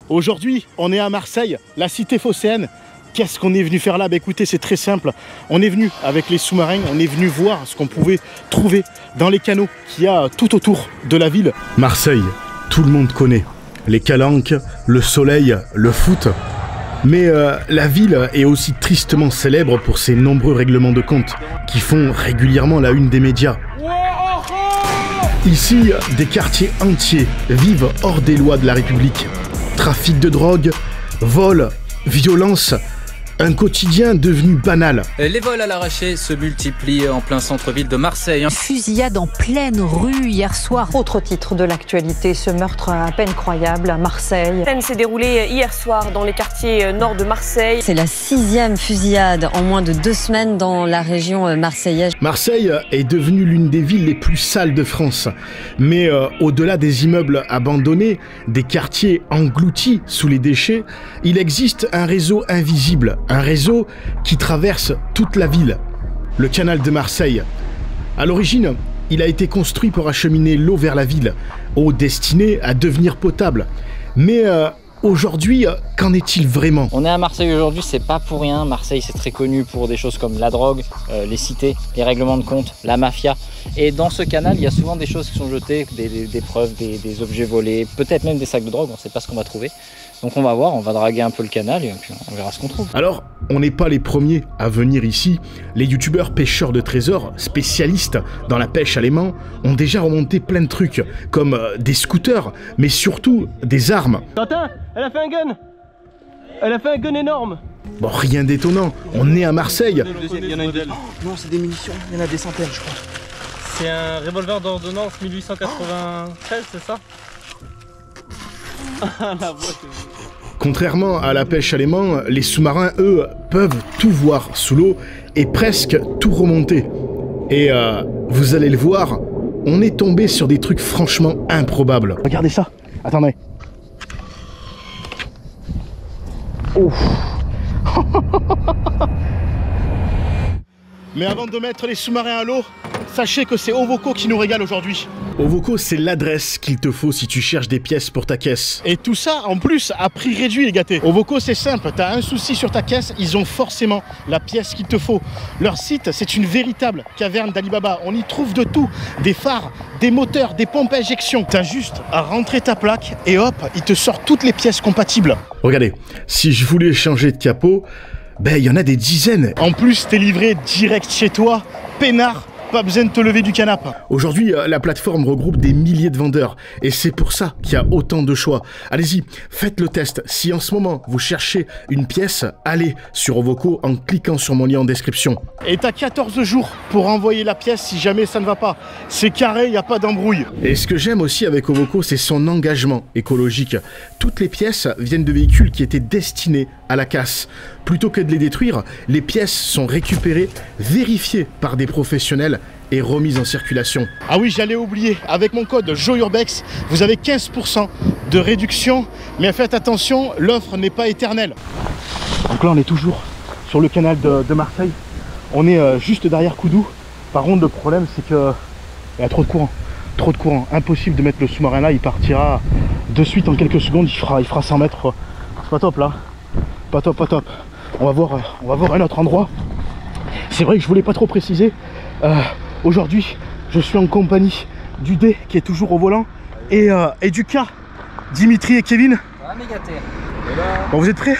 Aujourd'hui, on est à Marseille, la cité phocéenne. Qu'est-ce qu'on est venu faire là? Bah écoutez, c'est très simple. On est venu avec les sous-marins, on est venu voir ce qu'on pouvait trouver dans les canaux qu'il y a tout autour de la ville. Marseille, tout le monde connaît. Les calanques, le soleil, le foot. Mais la ville est aussi tristement célèbre pour ses nombreux règlements de compte qui font régulièrement la une des médias. Ici, des quartiers entiers vivent hors des lois de la République. Trafic de drogue, vol, violence, un quotidien devenu banal. Les vols à l'arraché se multiplient en plein centre-ville de Marseille. Fusillade en pleine rue hier soir. Autre titre de l'actualité, ce meurtre à peine croyable à Marseille. La scène s'est déroulée hier soir dans les quartiers nord de Marseille. C'est la 6e fusillade en moins de 2 semaines dans la région marseillaise. Marseille est devenue l'une des villes les plus sales de France. Mais au-delà des immeubles abandonnés, des quartiers engloutis sous les déchets, il existe un réseau invisible. Un réseau qui traverse toute la ville, le canal de Marseille. À l'origine, il a été construit pour acheminer l'eau vers la ville, eau destinée à devenir potable. Mais aujourd'hui, qu'en est-il vraiment? On est à Marseille aujourd'hui, c'est pas pour rien. Marseille, c'est très connu pour des choses comme la drogue, les cités, les règlements de compte, la mafia. Et dans ce canal, il y a souvent des choses qui sont jetées, des preuves, des objets volés, peut-être même des sacs de drogue, on ne sait pas ce qu'on va trouver. Donc on va voir, on va draguer un peu le canal et puis on verra ce qu'on trouve. Alors, on n'est pas les premiers à venir ici. Les youtubeurs pêcheurs de trésors, spécialistes dans la pêche à l'aimant, ont déjà remonté plein de trucs, comme des scooters, mais surtout des armes. Tintin, elle a fait un gun! Elle a fait un gun énorme! Bon, rien d'étonnant, on est à Marseille. Il y en a une deuxième. Non, c'est des munitions, il y en a des centaines, je crois. C'est un revolver d'ordonnance 1893, c'est ça? Contrairement à la pêche à l'aimant, les sous-marins, eux, peuvent tout voir sous l'eau et presque tout remonter. Et vous allez le voir, on est tombé sur des trucs franchement improbables. Regardez ça, attendez. Ouf. Mais avant de mettre les sous-marins à l'eau, sachez que c'est Ovoko qui nous régale aujourd'hui. Ovoko, c'est l'adresse qu'il te faut si tu cherches des pièces pour ta caisse. Et tout ça, en plus, à prix réduit, les gâtés. Ovoko, c'est simple, t'as un souci sur ta caisse, ils ont forcément la pièce qu'il te faut. Leur site, c'est une véritable caverne d'Alibaba. On y trouve de tout, des phares, des moteurs, des pompes à injection. T'as juste à rentrer ta plaque et hop, il te sort toutes les pièces compatibles. Regardez, si je voulais changer de capot, ben il y en a des dizaines. En plus, t'es livré direct chez toi, peinard. Pas besoin de te lever du canapé. Aujourd'hui, la plateforme regroupe des milliers de vendeurs et c'est pour ça qu'il y a autant de choix. Allez-y, faites le test. Si en ce moment vous cherchez une pièce, allez sur Ovoko en cliquant sur mon lien en description. Et t'as 14 jours pour envoyer la pièce si jamais ça ne va pas. C'est carré, il n'y a pas d'embrouille. Et ce que j'aime aussi avec Ovoko, c'est son engagement écologique. Toutes les pièces viennent de véhicules qui étaient destinés à la casse. Plutôt que de les détruire, les pièces sont récupérées, vérifiées par des professionnels et remises en circulation. Ah oui, j'allais oublier, avec mon code JOURBEX, vous avez 15% de réduction, mais faites attention, l'offre n'est pas éternelle. Donc là, on est toujours sur le canal de Marseille. On est juste derrière Coudou. Par contre, le problème, c'est qu'il y a trop de courant. Trop de courant. Impossible de mettre le sous-marin là, il partira de suite en quelques secondes, il fera 100 mètres. C'est pas top là. Pas top, pas top. On va voir un autre endroit. C'est vrai que je voulais pas trop préciser. Aujourd'hui, je suis en compagnie du D qui est toujours au volant et du K, Dimitri et Kevin. Bon, vous êtes prêts?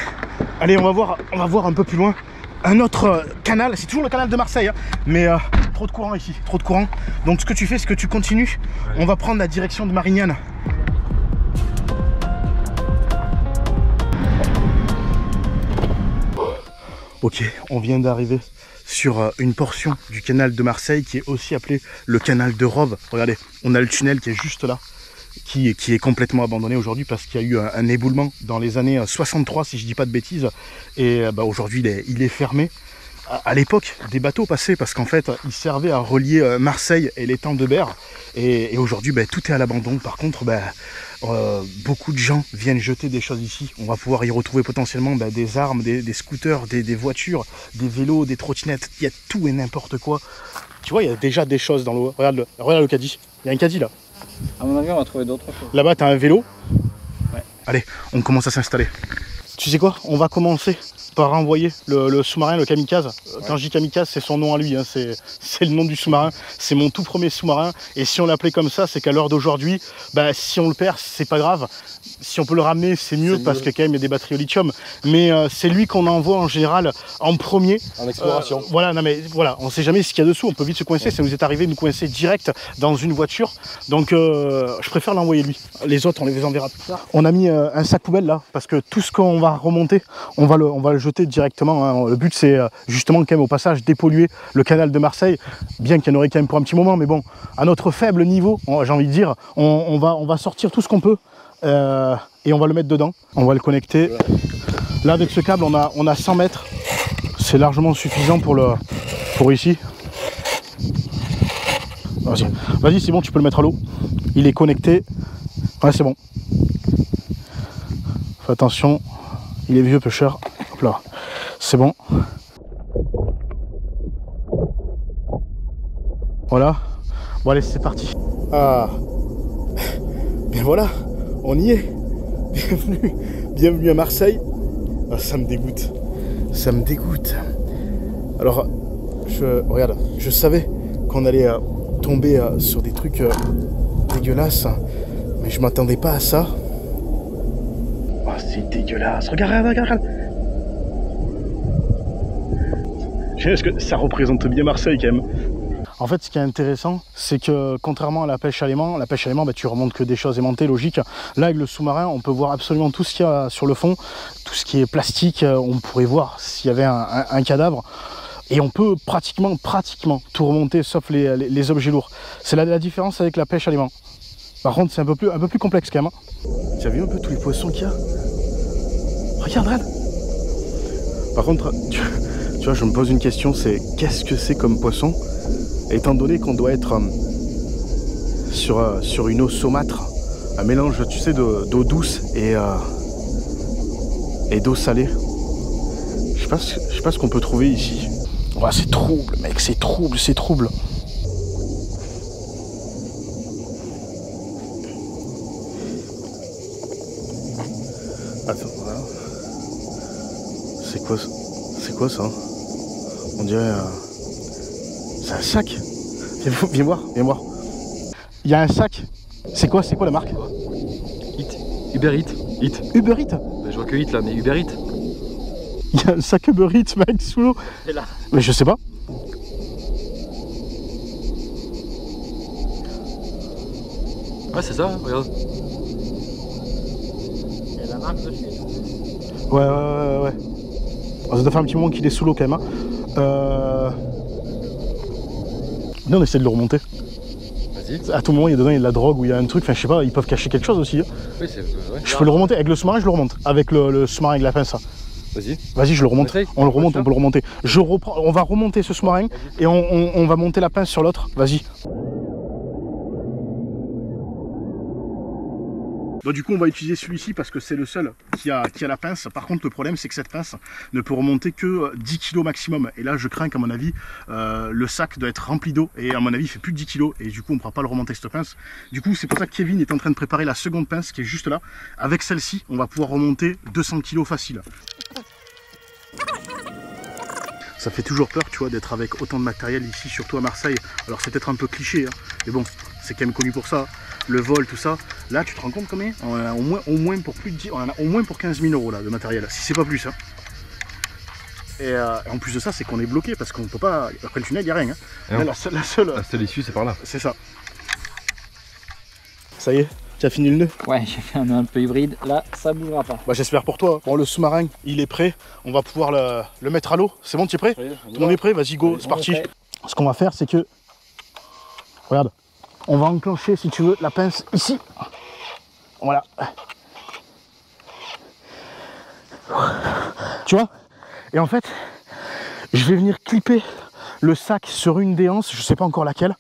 Allez, on va voir un peu plus loin un autre canal. C'est toujours le canal de Marseille, hein, mais trop de courant ici, trop de courant. Donc ce que tu fais, c'est que tu continues. On va prendre la direction de Marignane. Ok, on vient d'arriver sur une portion du canal de Marseille qui est aussi appelé le canal de Rove. Regardez, on a le tunnel qui est juste là, qui est complètement abandonné aujourd'hui parce qu'il y a eu un éboulement dans les années 63 si je dis pas de bêtises. Et aujourd'hui il est fermé. À l'époque, des bateaux passaient parce qu'en fait, ils servaient à relier Marseille et l'étang de Berre. Et aujourd'hui, tout est à l'abandon. Par contre, beaucoup de gens viennent jeter des choses ici. On va pouvoir y retrouver potentiellement des armes, des scooters, des voitures, des vélos, des trottinettes. Il y a tout et n'importe quoi. Tu vois, il y a déjà des choses dans l'eau. Regarde le caddie. Il y a un caddie là. À mon avis, on va trouver d'autres choses. Là-bas, tu as un vélo. Ouais. Allez, on commence à s'installer. Tu sais quoi? On va commencer par envoyer le sous-marin, le kamikaze. Quand je dis kamikaze, c'est son nom à lui, hein. C'est le nom du sous-marin. C'est mon tout premier sous-marin. Et si on l'appelait comme ça, c'est qu'à l'heure d'aujourd'hui, bah, si on le perd, c'est pas grave. Si on peut le ramener, c'est mieux parce que quand même il y a des batteries au lithium. Mais c'est lui qu'on envoie en général en premier. En exploration. Voilà, non mais voilà, on sait jamais ce qu'il y a dessous. On peut vite se coincer. Ça nous est arrivé de nous coincer direct dans une voiture. Donc je préfère l'envoyer lui. Les autres, on les enverra plus tard. On a mis un sac poubelle là parce que tout ce qu'on va remonter, on va le jeter directement. Hein. Le but c'est justement quand même au passage dépolluer le canal de Marseille. Bien qu'il y en aurait quand même pour un petit moment, mais bon, à notre faible niveau, j'ai envie de dire, on va sortir tout ce qu'on peut. Et on va le mettre dedans, on va le connecter. Là avec ce câble on a 100 mètres, c'est largement suffisant pour ici. Vas-y, c'est bon, tu peux le mettre à l'eau. Il est connecté. Ouais, c'est bon. Fais attention, il est vieux pêcheur. Hop là, c'est bon. Voilà. Bon allez, c'est parti. Ah, bien voilà. On y est. Bienvenue à Marseille. Ça me dégoûte. Ça me dégoûte. Alors, regarde, je savais qu'on allait tomber sur des trucs dégueulasses, mais je m'attendais pas à ça. Oh, c'est dégueulasse. Regarde. Est-ce que ça représente bien Marseille quand même? En fait, ce qui est intéressant, c'est que contrairement à la pêche à l'aimant, bah, tu remontes que des choses aimantées, logique. Là, avec le sous-marin, on peut voir absolument tout ce qu'il y a sur le fond, tout ce qui est plastique. On pourrait voir s'il y avait un cadavre. Et on peut pratiquement tout remonter, sauf les objets lourds. C'est la différence avec la pêche à l'aimant. Par contre, c'est un peu plus complexe quand même. Tu as vu un peu tous les poissons qu'il y a? Regarde, Red. Par contre, tu vois, je me pose une question, c'est qu'est-ce que c'est comme poisson? Étant donné qu'on doit être sur une eau saumâtre, un mélange, tu sais, d'eau douce et d'eau salée. Je sais pas ce qu'on peut trouver ici. Oh, c'est trouble, mec, c'est trouble. Attends, voilà. C'est quoi ça? On dirait c'est un sac. Viens voir. Il y a un sac. C'est quoi la marque? Uber Eats. Uber Eats. Je vois que Eats là, mais Uber Eats. Il y a un sac Uber Eats, mec, sous l'eau. C'est là. Mais je sais pas. Ouais, c'est ça, regarde. Il y a la marque dessus. Ouais. Ça doit faire un petit moment qu'il est sous l'eau quand même. Hein. Viens, on essaie de le remonter. Vas-y. À tout moment, il y a dedans, il y a de la drogue ou il y a un truc. Enfin, je sais pas, ils peuvent cacher quelque chose aussi. Hein. Oui, c'est. Ouais. Je peux le remonter avec le sous-marin, je le remonte. Avec le sous-marin avec la pince. Vas-y, je le remonte. On le remonte, on peut le remonter. On va remonter ce sous-marin et on va monter la pince sur l'autre. Vas-y. Donc du coup on va utiliser celui-ci parce que c'est le seul qui a la pince. Par contre le problème c'est que cette pince ne peut remonter que 10 kg maximum. Et là je crains qu'à mon avis le sac doit être rempli d'eau et à mon avis il fait plus de 10 kg et du coup on ne pourra pas le remonter cette pince. Du coup c'est pour ça que Kevin est en train de préparer la seconde pince qui est juste là. Avec celle-ci on va pouvoir remonter 200 kg facile. Ça fait toujours peur, tu vois, d'être avec autant de matériel ici, surtout à Marseille. Alors c'est peut-être un peu cliché, hein, mais bon, c'est quand même connu pour ça. Le vol, tout ça. Là, tu te rends compte combien? On en a au moins pour plus de 10, on en a au moins pour 15 000 € là de matériel, si c'est pas plus. Hein. Et en plus de ça, c'est qu'on est bloqué parce qu'on peut pas. Après le tunnel, il n'y a rien. Hein. Là, la seule issue, c'est par là. C'est ça. Ça y est. Tu as fini le nœud? Ouais, j'ai fait un nœud un peu hybride. Là, ça bougera pas. Bah, j'espère pour toi. Bon, le sous-marin, il est prêt. On va pouvoir le mettre à l'eau. C'est bon, tu es prêt? Oui, tout le monde est prêt? Vas-y, go, c'est parti. Ce qu'on va faire, c'est que... Regarde. On va enclencher, si tu veux, la pince ici. Voilà. Tu vois? Et en fait, je vais venir clipper le sac sur une des anses, je sais pas encore laquelle,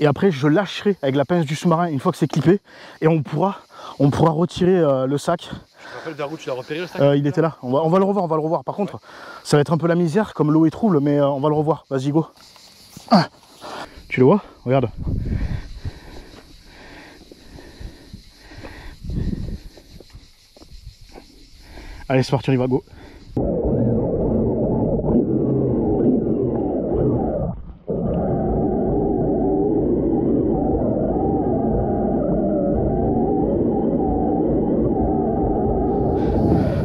et après je lâcherai avec la pince du sous-marin une fois que c'est clippé et on pourra retirer le sac. Je te rappelle Darou, tu l'as repéré le sac? Il était là, on va le revoir, par contre ça va être un peu la misère comme l'eau est trouble, mais on va le revoir, vas-y go. Tu le vois? Regarde. Allez, c'est parti, on y va, go.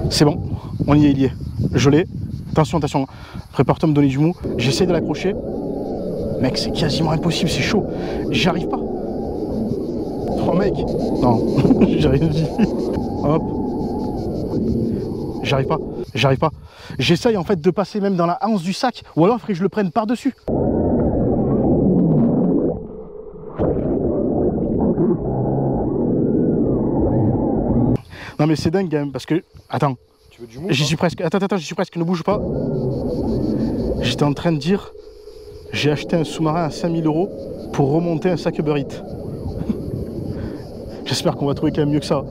C'est bon, on y est, il y est. Je l'ai. Attention, attention. Prépare-toi à me donner du mou. J'essaie de l'accrocher. Mec, c'est quasiment impossible, c'est chaud. J'y arrive pas. Oh mec. Non, j'ai rien dit. Hop. J'arrive pas. J'arrive pas. J'essaye en fait de passer même dans la hanse du sac. Ou alors il faudrait que je le prenne par-dessus. Non mais c'est dingue quand même parce que... Attends. Tu veux du mou? J'y suis presque. Attends, j'y suis presque. Ne bouge pas. J'étais en train de dire... J'ai acheté un sous-marin à 5000 € pour remonter un sac Uber Eats. J'espère qu'on va trouver quand même mieux que ça.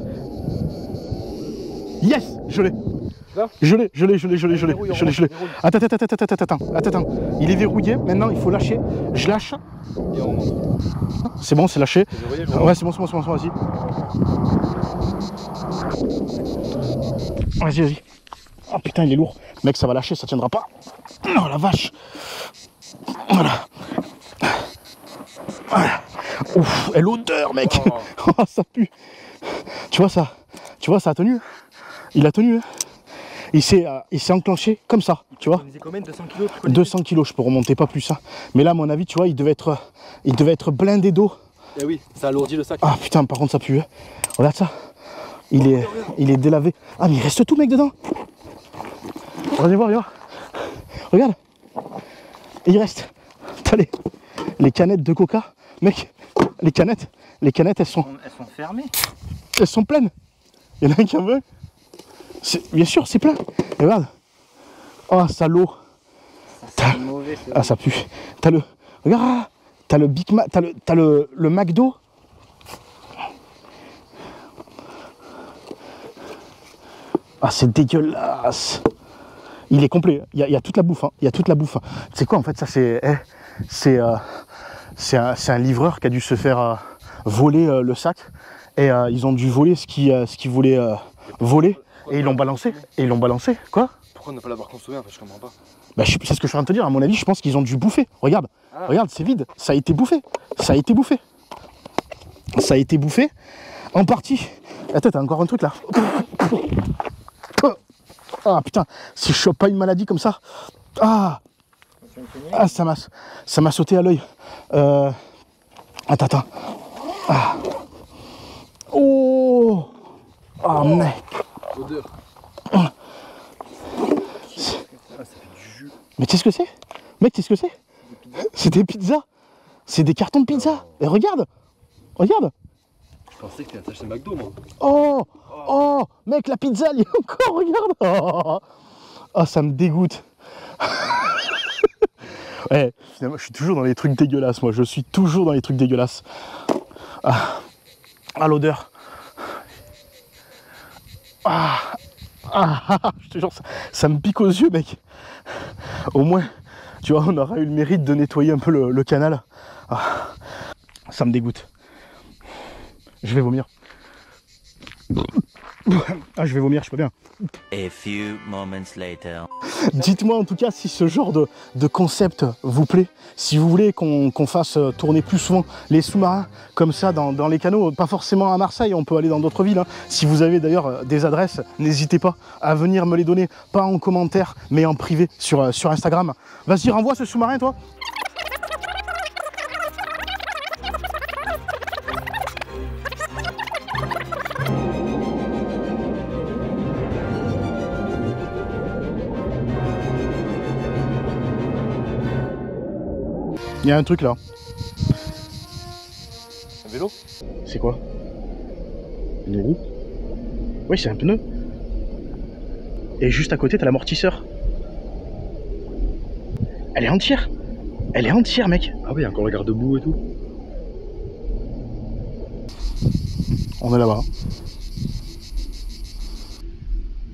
Yes, je l'ai. Je l'ai. Attends. Il est verrouillé. Maintenant, il faut lâcher. Je lâche. C'est bon, c'est lâché. Ouais, c'est bon, vas-y. Vas-y. Oh putain, il est lourd. Mec, ça va lâcher, ça tiendra pas. Oh la vache. Voilà. Ouf, et l'odeur, mec. Oh, ça pue. Tu vois, ça a tenu. Il a tenu. Il s'est enclenché comme ça, tu vois. 200 kilos, je peux remonter, pas plus. Hein. Mais là, à mon avis, tu vois, il devait être blindé d'eau. Eh oui, ça alourdit le sac. Ah putain, par contre, ça pue. Hein. Regarde ça. Il est délavé. Ah, mais il reste tout, mec, dedans. Regardez voir. Regarde. Et il reste. T'as les canettes de coca. Mec, les canettes, elles sont fermées. Elles sont pleines. Il y en a un qui en veut. Bien sûr, c'est plein. Et regarde. Oh, salaud. Ah, ça pue. Regarde. T'as le Big Mac. T'as le McDo. Ah, c'est dégueulasse. Il est complet. Il y a toute la bouffe. Hein. Il y a toute la bouffe. C'est quoi en fait ça? C'est un livreur qui a dû se faire voler le sac. Et ils ont dû voler ce qu'ils voulaient voler. Et ils l'ont balancé. Quoi? Pourquoi ne pas l'avoir consommé? En fait, je comprends pas. Bah, c'est ce que je suis en train de te dire. À mon avis, je pense qu'ils ont dû bouffer. Regarde. Regarde, c'est vide. Ça a été bouffé. En partie. Attends, t'as encore un truc là. Ah putain, si je chope pas une maladie comme ça. Ah, ça m'a sauté à l'œil. Attends. Ah. Oh. Oh mec. Odeur. Mais tu sais ce que c'est? Mec, tu sais ce que c'est? C'est des pizzas. C'est des cartons de pizza. Et regarde. Je pensais que t'allais acheté McDo, moi. Oh, mec, la pizza, elle y est encore, regarde. Oh, ça me dégoûte. Ouais, finalement, je suis toujours dans les trucs dégueulasses, moi. Je suis toujours dans les trucs dégueulasses. Ah, l'odeur. Je te jure, ça me pique aux yeux, mec. Au moins, tu vois, on aura eu le mérite de nettoyer un peu le canal. Ça me dégoûte. Je vais vomir. Ah, je vais vomir, je suis pas bien. A few moments later. Dites-moi en tout cas si ce genre de concept vous plaît. Si vous voulez qu'on fasse tourner plus souvent les sous-marins comme ça dans les canaux, pas forcément à Marseille, on peut aller dans d'autres villes. Hein. Si vous avez d'ailleurs des adresses, n'hésitez pas à venir me les donner, pas en commentaire, mais en privé sur Instagram. Vas-y, renvoie ce sous-marin, toi. Il y a un truc là. Un vélo? C'est quoi? Une roue? Oui, c'est un pneu. Et juste à côté, t'as l'amortisseur. Elle est entière. Elle est entière, mec. Ah oui, encore le garde-boue et tout. On est là-bas.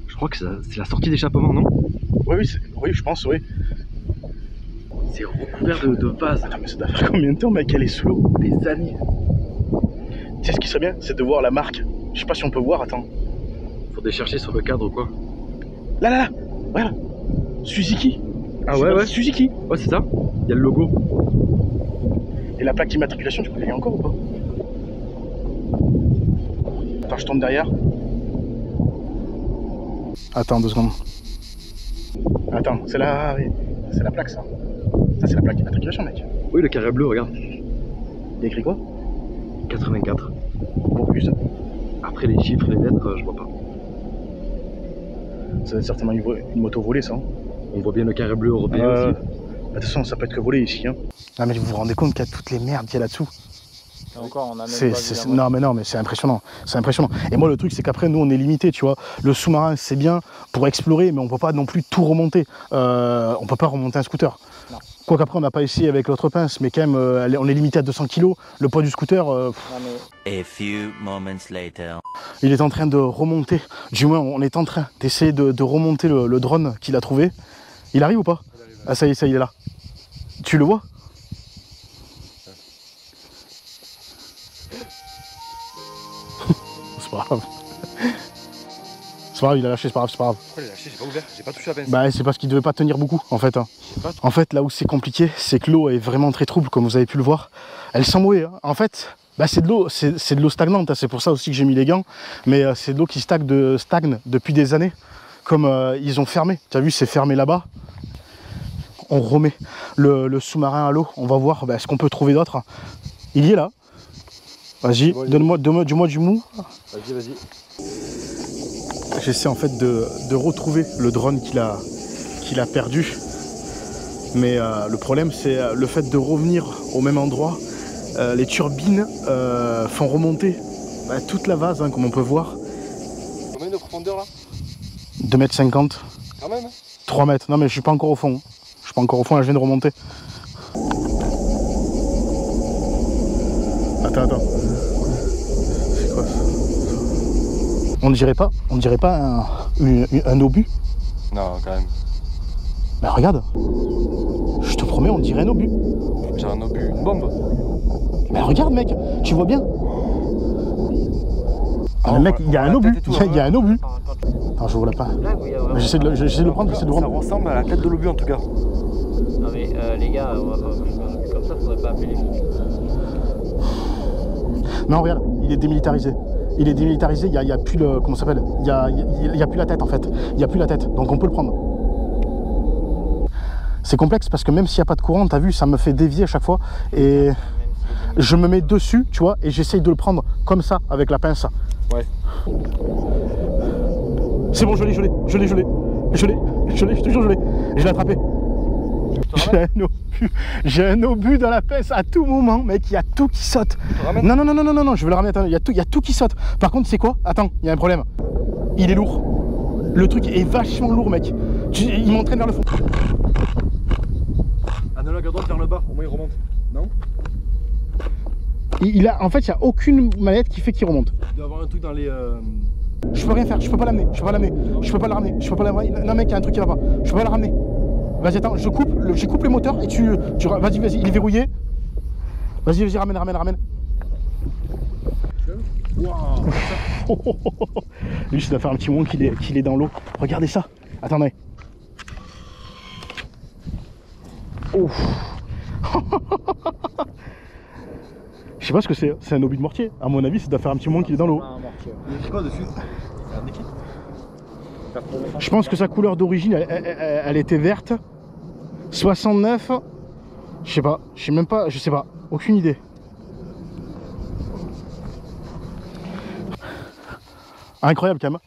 Je crois que c'est la sortie d'échappement, non? Oui, je pense, oui. C'est recouvert de vase. Attends, mais ça doit faire combien de temps, mec? Elle est sous l'eau? Des années. Tu sais ce qui serait bien? C'est de voir la marque. Je sais pas si on peut voir, attends. Faudrait chercher sur le cadre ou quoi. Là. Voilà. Suzuki. Ah ouais, ouais. Suzuki. Ouais, c'est ça. Il y a le logo. Et la plaque d'immatriculation, tu peux l'aider encore ou pas? Attends, je tourne derrière. Attends 2 secondes. Attends, c'est la plaque ça. Ça c'est la plaque d'immatriculation mec. Oui, le carré bleu, regarde. Il y a écrit quoi? 84. Bocuse. Après les chiffres et les lettres, je vois pas. Ça va être certainement une moto volée ça. Hein. On voit bien le carré bleu européen aussi. De toute façon, ça peut être que volé ici. Hein. Non mais vous vous rendez compte qu'il y a toutes les merdes qu'il y a là-dessous. Encore, on a même non mais c'est impressionnant, Et moi le truc c'est qu'après nous on est limité, tu vois. Le sous-marin c'est bien pour explorer, mais on peut pas non plus tout remonter. On peut pas remonter un scooter. Quoique après on n'a pas essayé avec l'autre pince, mais quand même on est limité à 200 kg. Le poids du scooter. A few moments later. Il est en train de remonter. Du moins on est en train d'essayer de remonter le drone qu'il a trouvé. Il arrive ou pas? Ah ça y est, il est là. Tu le vois? C'est pas grave. C'est pas grave, il a lâché, c'est pas grave, Pourquoi il a lâché? J'ai pas ouvert, j'ai pas touché à peine. Bah c'est parce qu'il devait pas tenir beaucoup en fait. En fait là où c'est compliqué, c'est que l'eau est vraiment très trouble comme vous avez pu le voir. Elle sent mauvais. Hein. En fait, bah, c'est de l'eau stagnante, hein. C'est pour ça aussi que j'ai mis les gants. Mais c'est de l'eau qui stagne depuis des années. Comme ils ont fermé. Tu as vu, c'est fermé là-bas. On remet le sous-marin à l'eau. On va voir ce qu'on peut trouver d'autre. Il y est là. Vas-y, donne-moi du mou. Vas-y. J'essaie en fait de retrouver le drone qu'il a perdu. Mais le problème c'est le fait de revenir au même endroit. Les turbines font remonter toute la vase, hein, comme on peut voir. Combien de profondeur là? 2,50 m. Quand même. 3 mètres. Non mais je suis pas encore au fond. Je suis pas encore au fond, là, je viens de remonter. Attends. C'est quoi ça? On dirait pas un obus? Non, quand même. Bah regarde. Je te promets, on dirait un obus. J'ai un obus, une bombe. Mais regarde mec, tu vois bien. Ah mais mec, il y a un obus. Il y a un obus. Attends, je vois pas. J'essaie de le prendre, Ça ressemble à la tête de l'obus en tout cas. Non mais les gars, on va pas faire un obus comme ça, faudrait pas appeler les flics. Non regarde, il est démilitarisé. Il est démilitarisé, il y a plus le... Comment ça s'appelle? Il y a plus la tête en fait. Il y a plus la tête, donc on peut le prendre. C'est complexe parce que même s'il n'y a pas de courant, t'as vu, ça me fait dévier à chaque fois. Et je me mets dessus, tu vois, et j'essaye de le prendre comme ça, avec la pince. Ouais. C'est bon, je l'ai, je te jure, je l'ai. Je l'ai attrapé. J'ai un obus dans la pince à tout moment, mec, il y a tout qui saute. Non, je vais le ramener, attends, il y a tout qui saute. Par contre, c'est quoi? Attends, il y a un problème. Il est lourd. Le truc est vachement lourd, mec. Il m'entraîne vers le fond. Ah non, la droite vers le bas, au moins il remonte. Non? En fait, il n'y a aucune manette qui fait qu'il remonte. Il doit y avoir un truc dans les... Je peux rien faire, je peux pas l'amener, je peux pas le ramener. Non mec, il y a un truc qui va pas. Je peux pas le ramener. Vas-y, attends, je coupe les moteurs et tu vas-y, il est verrouillé. Vas-y, ramène. Waouh. Lui, ça doit faire un petit moment qu'il est dans l'eau. Regardez ça. Attendez. Ouf. Je sais pas ce que c'est. C'est un obus de mortier. À mon avis, ça doit faire un petit moment qu'il est dans l'eau. Il y a quoi dessus? Je pense que sa couleur d'origine, elle était verte. 69. Je sais pas. Je sais pas. Aucune idée. Incroyable quand même.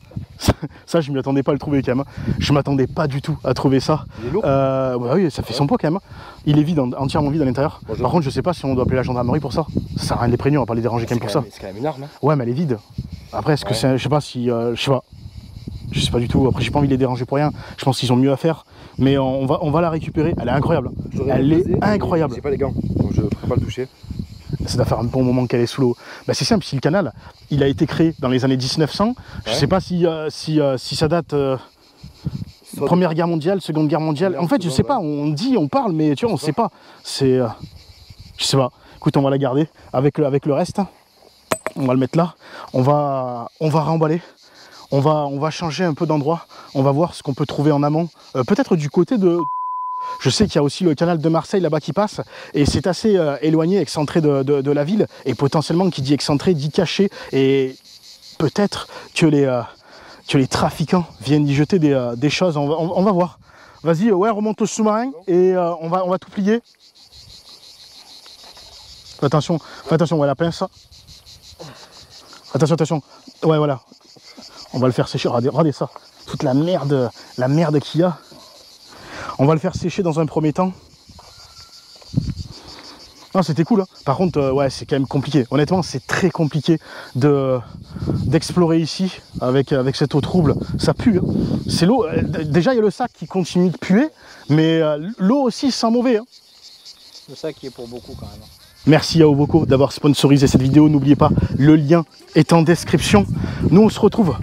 Ça, je m'y attendais pas à le trouver quand même. Je m'attendais pas du tout à trouver ça. Il est lourd. Bah oui, ça fait son poids quand même. Il est vide, entièrement vide à l'intérieur. Bonjour. Par contre, je sais pas si on doit appeler la gendarmerie pour ça. Ça sert à rien de les prévenir, on va pas les déranger quand même pour ça. C'est quand même énorme. Hein. Ouais, mais elle est vide. Après, est-ce que c'est. Je sais pas si. Je sais pas. Je sais pas du tout. Après, j'ai pas envie de les déranger pour rien. Je pense qu'ils ont mieux à faire. Mais on va la récupérer. Elle est incroyable. Elle est incroyable. J'ai pas les gants, donc je ne pourrais pas le toucher. Ça doit faire un bon moment qu'elle est sous l'eau. Bah, c'est simple, si le canal, il a été créé dans les années 1900, je sais pas si ça date Première Guerre mondiale, Seconde Guerre mondiale. En fait, je sais pas, on parle, mais tu vois, on sait pas. C'est... je sais pas. Écoute, on va la garder avec le reste. On va le mettre là. On va remballer. On va changer un peu d'endroit. On va voir ce qu'on peut trouver en amont. Peut-être du côté de... Je sais qu'il y a aussi le canal de Marseille là-bas qui passe. Et c'est assez éloigné, excentré de la ville. Et potentiellement, qui dit excentré, dit caché. Et peut-être que les trafiquants viennent y jeter des choses. On va voir. Vas-y, ouais, remonte au sous-marin et on va tout plier. Fais attention, ouais, la pince. Attention. Ouais, voilà. On va le faire sécher. Regardez ça. Toute la merde qu'il y a. On va le faire sécher dans un premier temps. Non, c'était cool, hein. Par contre, ouais, c'est quand même compliqué. Honnêtement, c'est très compliqué d'explorer ici avec cette eau trouble. Ça pue, hein. C'est l'eau. Déjà, il y a le sac qui continue de puer, mais l'eau aussi sent mauvais, hein. Le sac qui est pour beaucoup quand même. Merci à Ovoko d'avoir sponsorisé cette vidéo. N'oubliez pas, le lien est en description. Nous, on se retrouve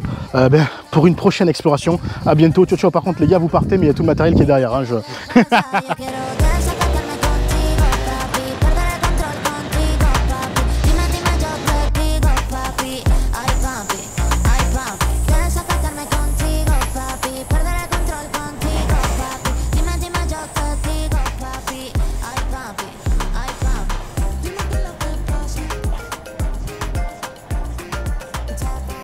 pour une prochaine exploration. À bientôt. Ciao, ciao. Par contre, les gars, vous partez, mais il y a tout le matériel qui est derrière, hein,